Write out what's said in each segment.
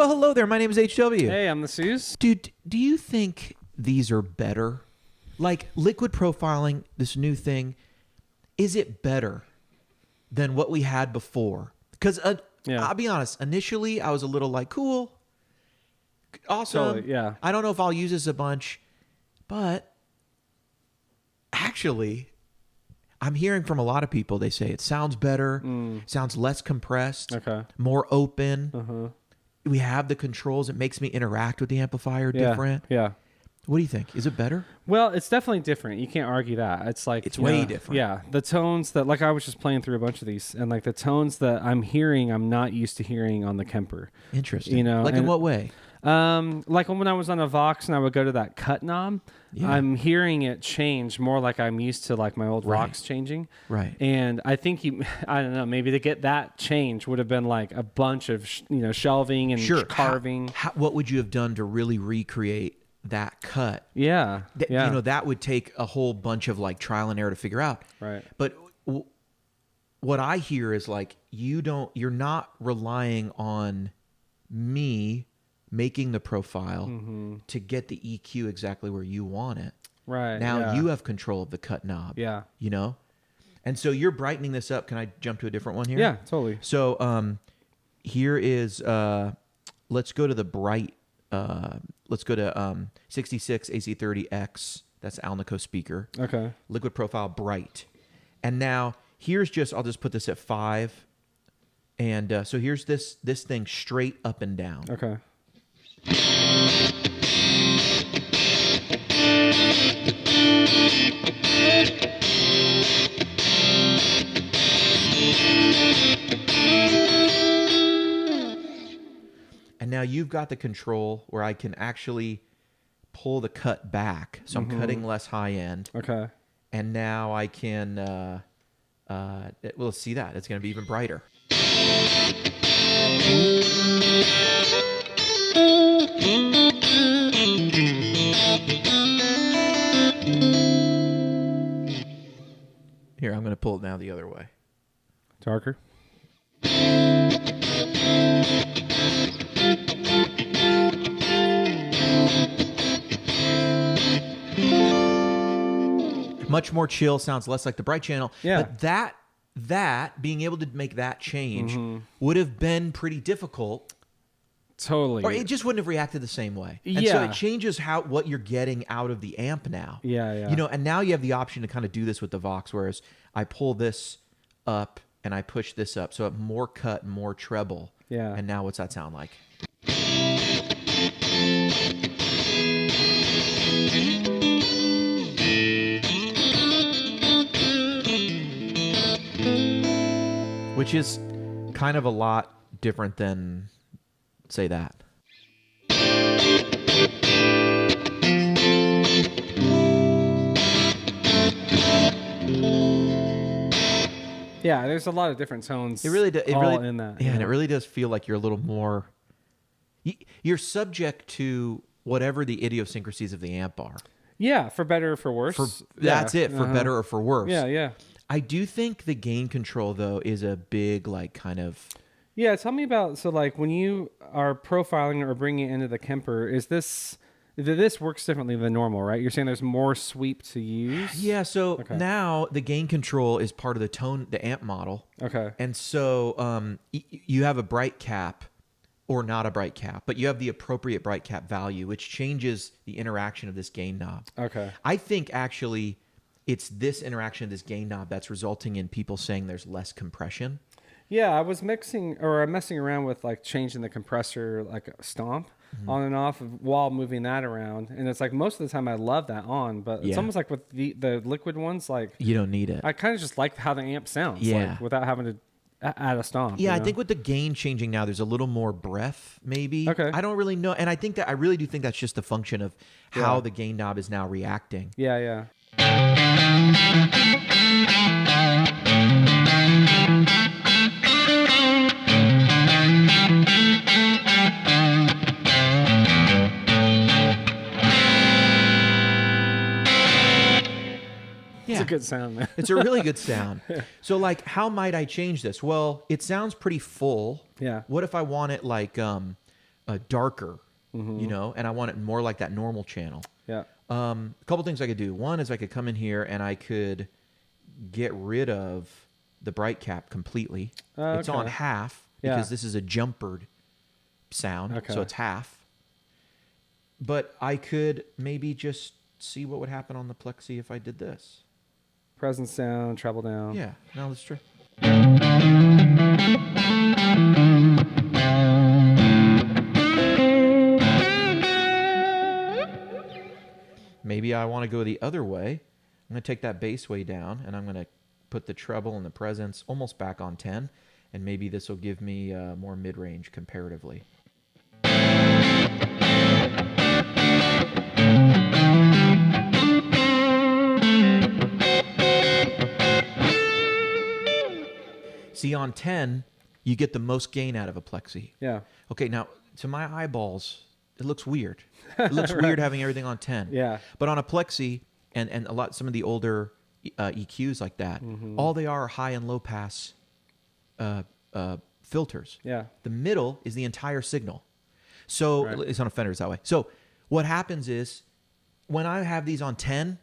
Well, hello there. My name is HW. Hey, I'm the Sooze. Dude, do you think these are better? Like liquid profiling, this new thing, is it better than what we had before? Because I'll be honest, initially I was a little like, cool, awesome. Totally, yeah. I don't know if I'll use this a bunch, but actually, I'm hearing from a lot of people, they say it sounds better, sounds less compressed, more open. We have the controls. It makes me interact with the amplifier different. Yeah. What do you think? Is it better? Well, it's definitely different. You can't argue that. It's like it's way different. Yeah, the tones that, like, I was just playing through a bunch of these, and like the tones that I'm hearing, I'm not used to hearing on the Kemper. Interesting. You know, like in what way? Like when I was on a Vox and I would go to that cut knob, I'm hearing it change more like I'm used to like my old Vox changing. Right. And I think I don't know, maybe to get that change would have been like a bunch of shelving and carving. What would you have done to really recreate that cut? Yeah. You know, that would take a whole bunch of like trial and error to figure out. Right. But what I hear is like you're not relying on me making the profile to get the EQ exactly where you want it. Right. Now you have control of the cut knob. Yeah. You know? And so you're brightening this up. Can I jump to a different one here? Yeah, totally. So here is let's go to the bright let's go to 66 AC30X. That's Alnico speaker. Okay. Liquid profile bright. And now here's I'll just put this at 5. And so here's this thing straight up and down. Okay. And now you've got the control where I can actually pull the cut back. So I'm cutting less high end. Okay. And now I can, we'll see that. It's going to be even brighter. Here, I'm going to pull it now the other way. Darker. Much more chill, sounds less like the bright channel. Yeah. But that being able to make that change would have been pretty difficult. Totally. Or it just wouldn't have reacted the same way. And so it changes what you're getting out of the amp now. Yeah. You know, and now you have the option to kind of do this with the Vox, whereas I pull this up and I push this up. So I have more cut, more treble. Yeah. And now what's that sound like? Which is kind of a lot different than, say, that. Yeah, there's a lot of different tones. It really in that. Yeah, and it really does feel like you're a little more. You're subject to whatever the idiosyncrasies of the amp are. Yeah, for better or for worse. That's it, for better or for worse. Yeah. I do think the gain control, though, is a big, like, kind of... Yeah, tell me about, so, like, when you are profiling or bringing it into the Kemper, this works differently than normal, right? You're saying there's more sweep to use? Yeah, so now the gain control is part of the amp model. Okay. And so you have a bright cap or not a bright cap, but you have the appropriate bright cap value, which changes the interaction of this gain knob. Okay. I think, actually... it's this interaction of this gain knob that's resulting in people saying there's less compression. Yeah, I was messing around with like changing the compressor, like a stomp on and off while moving that around. And it's like most of the time I love that on, but it's almost like with the liquid ones, like you don't need it. I kind of just like how the amp sounds, like, without having to add a stomp. Yeah, I think with the gain changing now, there's a little more breath, maybe. Okay. I don't really know. And I really do think that's just a function of how the gain knob is now reacting. Yeah. It's a good sound, man. It's a really good sound. So, like, how might I change this? Well, it sounds pretty full. Yeah. What if I want it like darker, you know, and I want it more like that normal channel. Yeah. A couple things I could do. One is I could come in here and I could get rid of the bright cap completely. It's on half because this is a jumpered sound, so it's half. But I could maybe just see what would happen on the plexi if I did this. Presence down, treble down. Yeah, now let's try. Maybe I want to go the other way. I'm going to take that bass way down, and I'm going to put the treble and the presence almost back on 10, and maybe this will give me more mid-range comparatively. See, on 10, you get the most gain out of a plexi. Yeah. Okay, now, to my eyeballs, it looks weird. It looks weird having everything on 10. Yeah. But on a plexi, and some of the older EQs like that, all they are high and low pass filters. Yeah. The middle is the entire signal. So it's on a Fender, it's that way. So what happens is, when I have these on 10,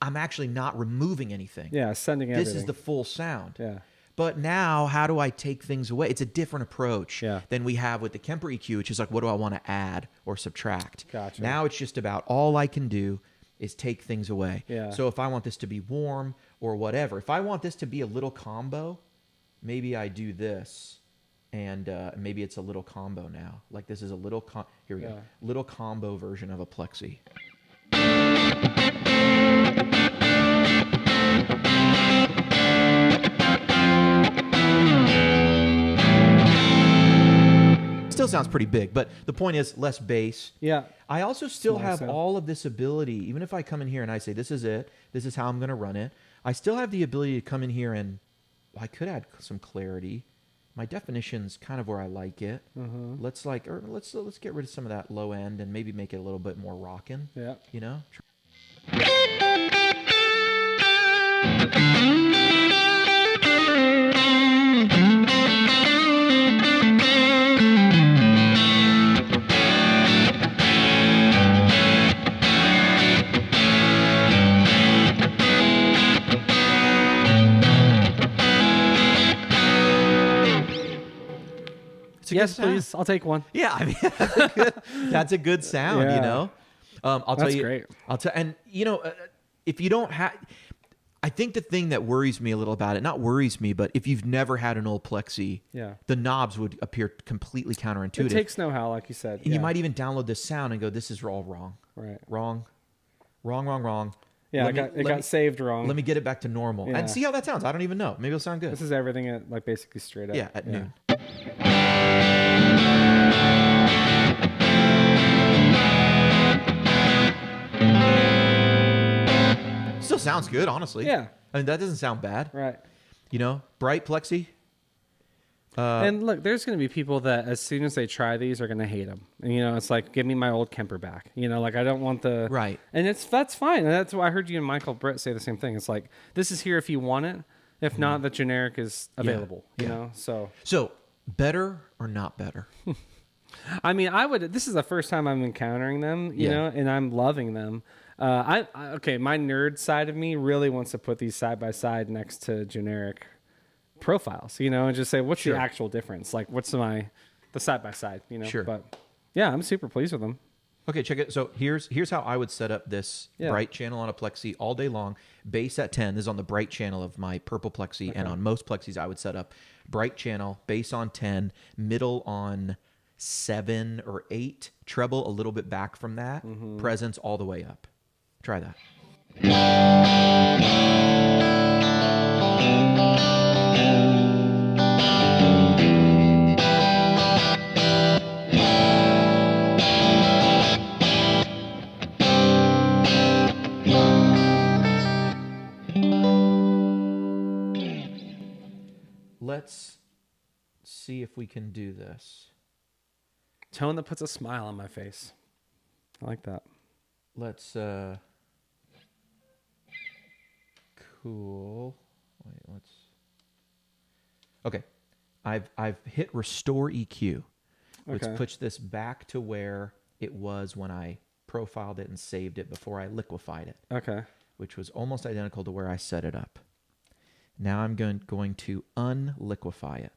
I'm actually not removing anything. Yeah, sending everything. This is the full sound. Yeah. But now, how do I take things away? It's a different approach than we have with the Kemper EQ, which is like, what do I want to add or subtract? Gotcha. Now it's just about all I can do is take things away. Yeah. So if I want this to be warm or whatever, if I want this to be a little combo, maybe I do this, and maybe it's a little combo now. Like this is a little, here we go, little combo version of a plexi. Still sounds pretty big, but the point is less bass. Yeah. I also still Smaller have sound. all of this ability, even if I come in here and I say, this is it, this is how I'm going to run it. I still have the ability to come in here and, well, I could add some clarity. My definition's kind of where I like it. Let's get rid of some of that low end and maybe make it a little bit more rockin'. Yeah. You know? Yes, please. I'll take one. Yeah, I mean, that's a good sound, you know. I'll tell you. Great. And you know, if you don't have, I think the thing that worries me a little about it, not worries me, but if you've never had an old plexi, the knobs would appear completely counterintuitive. It takes know-how, like you said. And you might even download this sound and go, "This is all wrong. Right. Wrong. Yeah, it got saved wrong. Let me get it back to normal and see how that sounds. I don't even know. Maybe it'll sound good. This is everything at like basically straight up. Yeah, at noon. Still sounds good, honestly. Yeah. I mean, that doesn't sound bad. Right. You know, bright plexi. And look, there's going to be people that as soon as they try these are going to hate them. And, you know, it's like, give me my old Kemper back. You know, like I don't want the... Right. And that's fine. And that's why I heard you and Michael Britt say the same thing. It's like, this is here if you want it. If not, the generic is available, you know? So better or not better? I mean, this is the first time I'm encountering them, you know, and I'm loving them. Okay, my nerd side of me really wants to put these side by side next to generic profiles, you know, and just say, what's the actual difference? Like, what's the side by side, you know? Sure. But yeah, I'm super pleased with them. Okay, check it. So here's how I would set up this bright channel on a plexi all day long. Bass at 10. This is on the bright channel of my purple plexi, and on most plexis I would set up bright channel, bass on 10, middle on 7 or 8, treble a little bit back from that, presence all the way up. Try that. Let's see if we can do this. Tone that puts a smile on my face. I like that. Let's cool. Wait, okay. I've hit restore EQ. which puts this back to where it was when I profiled it and saved it before I liquefied it. Okay. Which was almost identical to where I set it up. Now I'm going to unliquefy it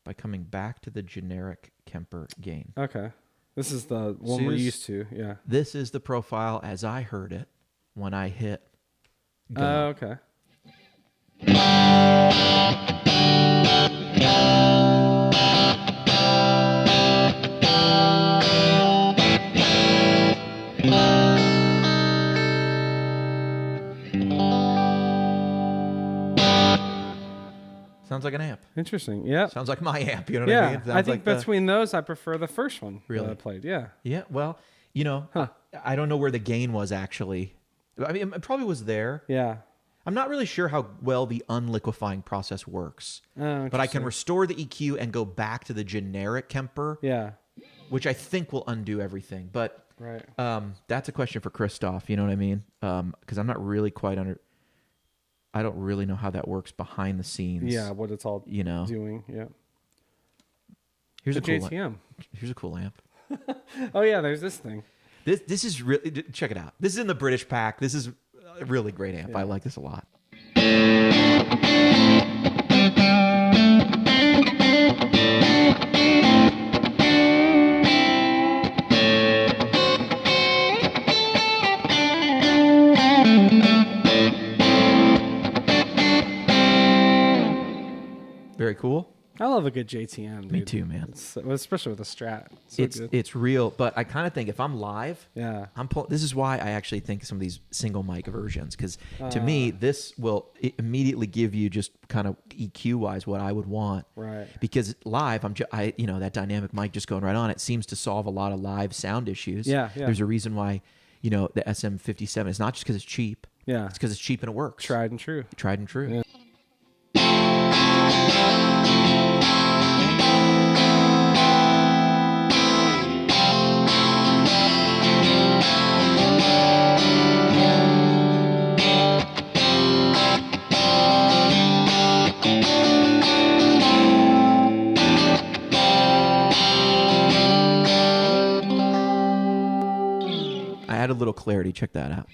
by coming back to the generic Kemper gain. Okay. This is the one we're used to. Yeah. This is the profile as I heard it when I hit go. Okay. Sounds like an amp. Interesting. Yeah. Sounds like my amp. You know what I mean? I think between those, I prefer the first one that I played. Yeah. Yeah. Well, you know, I don't know where the gain was actually. I mean, it probably was there. Yeah. I'm not really sure how well the unliquefying process works. But I can restore the EQ and go back to the generic Kemper. Yeah. Which I think will undo everything. But that's a question for Christoph. You know what I mean? Because I'm not really quite I don't really know how that works behind the scenes. Yeah, what it's all doing. Yeah. Here's a cool JTM. Here's a cool amp. Oh yeah, there's this thing. This is really, check it out. This is in the British pack. This is a really great amp. I like this a lot. Very cool. I love a good JTM, dude. Me too, man. Especially with a Strat. It's real, but I kind of think if I'm live, I'm this is why I actually think some of these single mic versions, because to me this will immediately give you just kind of EQ wise what I would want. Right. Because live, that dynamic mic just going right on it seems to solve a lot of live sound issues. Yeah. There's a reason why the SM57 is not just because it's cheap. Yeah. It's because it's cheap and it works. Tried and true. Tried and true. Yeah. I added a little clarity. Check that out.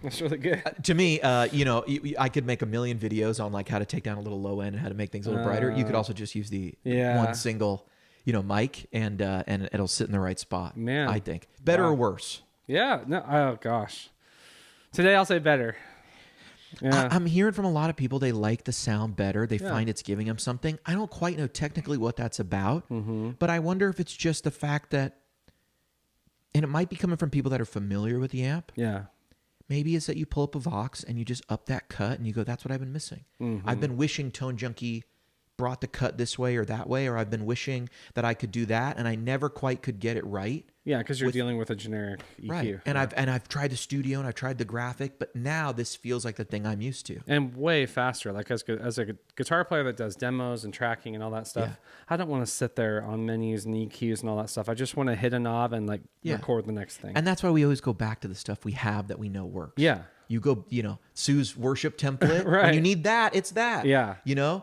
That's really good. To me, I could make a million videos on like how to take down a little low end and how to make things a little brighter. You could also just use the one single, mic and it'll sit in the right spot. Man, I think better or worse. Yeah. No. Oh gosh. Today I'll say better. Yeah. I'm hearing from a lot of people they like the sound better. They find it's giving them something. I don't quite know technically what that's about, but I wonder if it's just the fact that, and it might be coming from people that are familiar with the amp. Yeah. Maybe it's that you pull up a Vox and you just up that cut and you go, that's what I've been missing. I've been wishing Tone Junkie brought the cut this way or that way, or I've been wishing that I could do that, and I never quite could get it right. Yeah, because you're dealing with a generic EQ. Right. And I've tried the studio and I've tried the graphic, but now this feels like the thing I'm used to. And way faster. Like as a guitar player that does demos and tracking and all that stuff, I don't want to sit there on menus and EQs and all that stuff. I just want to hit a knob and record the next thing. And that's why we always go back to the stuff we have that we know works. Yeah. You go, Sooze worship template. Right. When you need that, it's that. Yeah.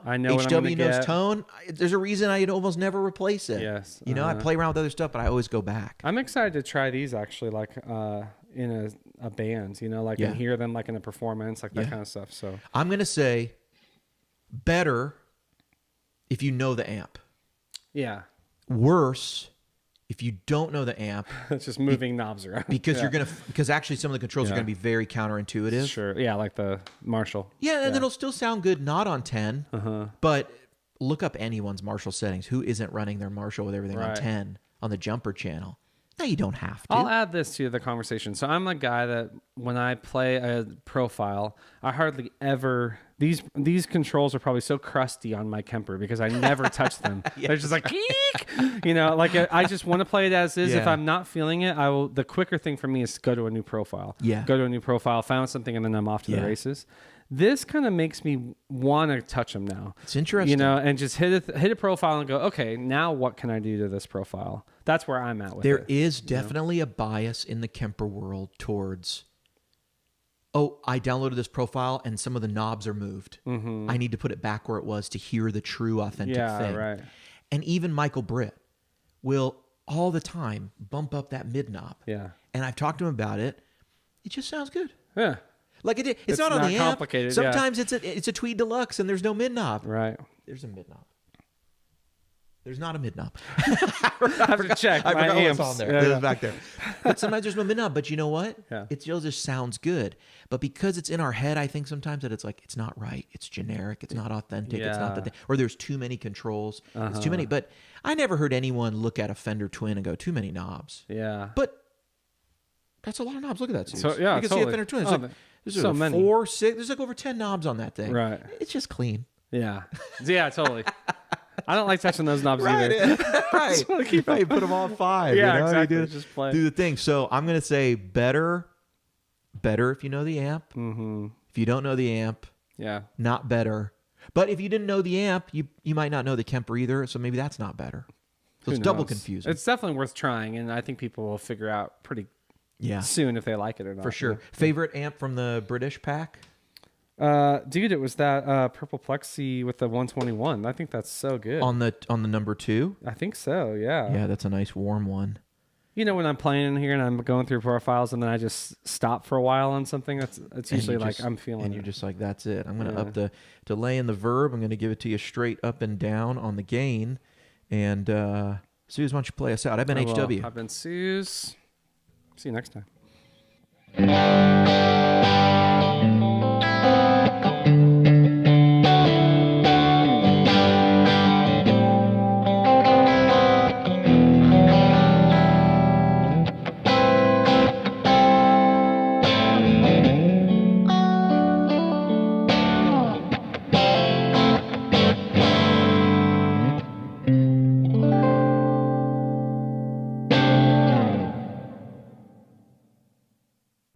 I know HW knows tone. There's a reason I almost never replace it. Yes. I play around with other stuff, but I always go back. I'm excited to try these actually, like in a band, and hear them like in a performance, like that kind of stuff. So I'm gonna say better if you know the amp. Yeah. Worse if you don't know the amp. It's just moving knobs around. Because because actually some of the controls are gonna be very counterintuitive. Sure. Yeah, like the Marshall. Yeah, and it'll still sound good not on 10. But look up anyone's Marshall settings. Who isn't running their Marshall with everything on 10 on the jumper channel? No, you don't have to. I'll add this to the conversation. So I'm a guy that when I play a profile, I hardly ever... These controls are probably so crusty on my Kemper because I never touch them. They're just like, eek! I just want to play it as is. If I'm not feeling it, the quicker thing for me is to go to a new profile. Yeah. Go to a new profile, found something, and then I'm off to the races. This kind of makes me want to touch them now. It's interesting. You know, and just hit a profile and go, okay, now what can I do to this profile? That's where I'm at with it. There is definitely a bias in the Kemper world towards, I downloaded this profile and some of the knobs are moved. Mm-hmm. I need to put it back where it was to hear the true, authentic thing. Yeah, right. And even Michael Britt will all the time bump up that mid knob. Yeah. And I've talked to him about it. It just sounds good. Yeah. Like it's not on the amp. Complicated. Sometimes it's a Tweed Deluxe and there's no mid knob. Right. There's a mid knob. There's not a mid knob. I have to check. I forgot amps. what's on there. Yeah, It's back there. But sometimes there's no mid knob. But you know what? Yeah. It still just sounds good. But because it's in our head, I think sometimes that it's like it's not right. It's generic. It's not authentic. It's not the thing. Or there's too many controls. It's too many. But I never heard anyone look at a Fender Twin and go, too many knobs. Yeah. But that's a lot of knobs. Look at that. Sooze. So, yeah, you can see a Fender Twin. It's there's so like many. 4, 6. There's like over 10 knobs on that thing. Right. It's just clean. Yeah. Yeah, totally. I don't like touching those knobs Right. either. Right. Keep Right. Put them all at 5. Yeah, you know? exactly. You Just play. do the thing. So I'm going to say better if you know the amp. Mm-hmm. If you don't know the amp, Yeah. not better. But if you didn't know the amp, you might not know the Kemper either. So maybe that's not better. So Who it's double knows? confusing. It's definitely worth trying, and I think people will figure out pretty soon if they like it or not. For sure. Favorite amp from the British pack? Dude, it was that Purple Plexi with the 121. I think that's so good. On the number 2? I think so, yeah. Yeah, that's a nice warm one. You know, when I'm playing in here and I'm going through profiles and then I just stop for a while on something, it's usually like I'm feeling and it. you're just like, that's it. I'm going to up the delay in the verb. I'm going to give it to you straight up and down on the gain. And Sooze, why don't you play us out? I've been HW. I've been Sooze. See you next time.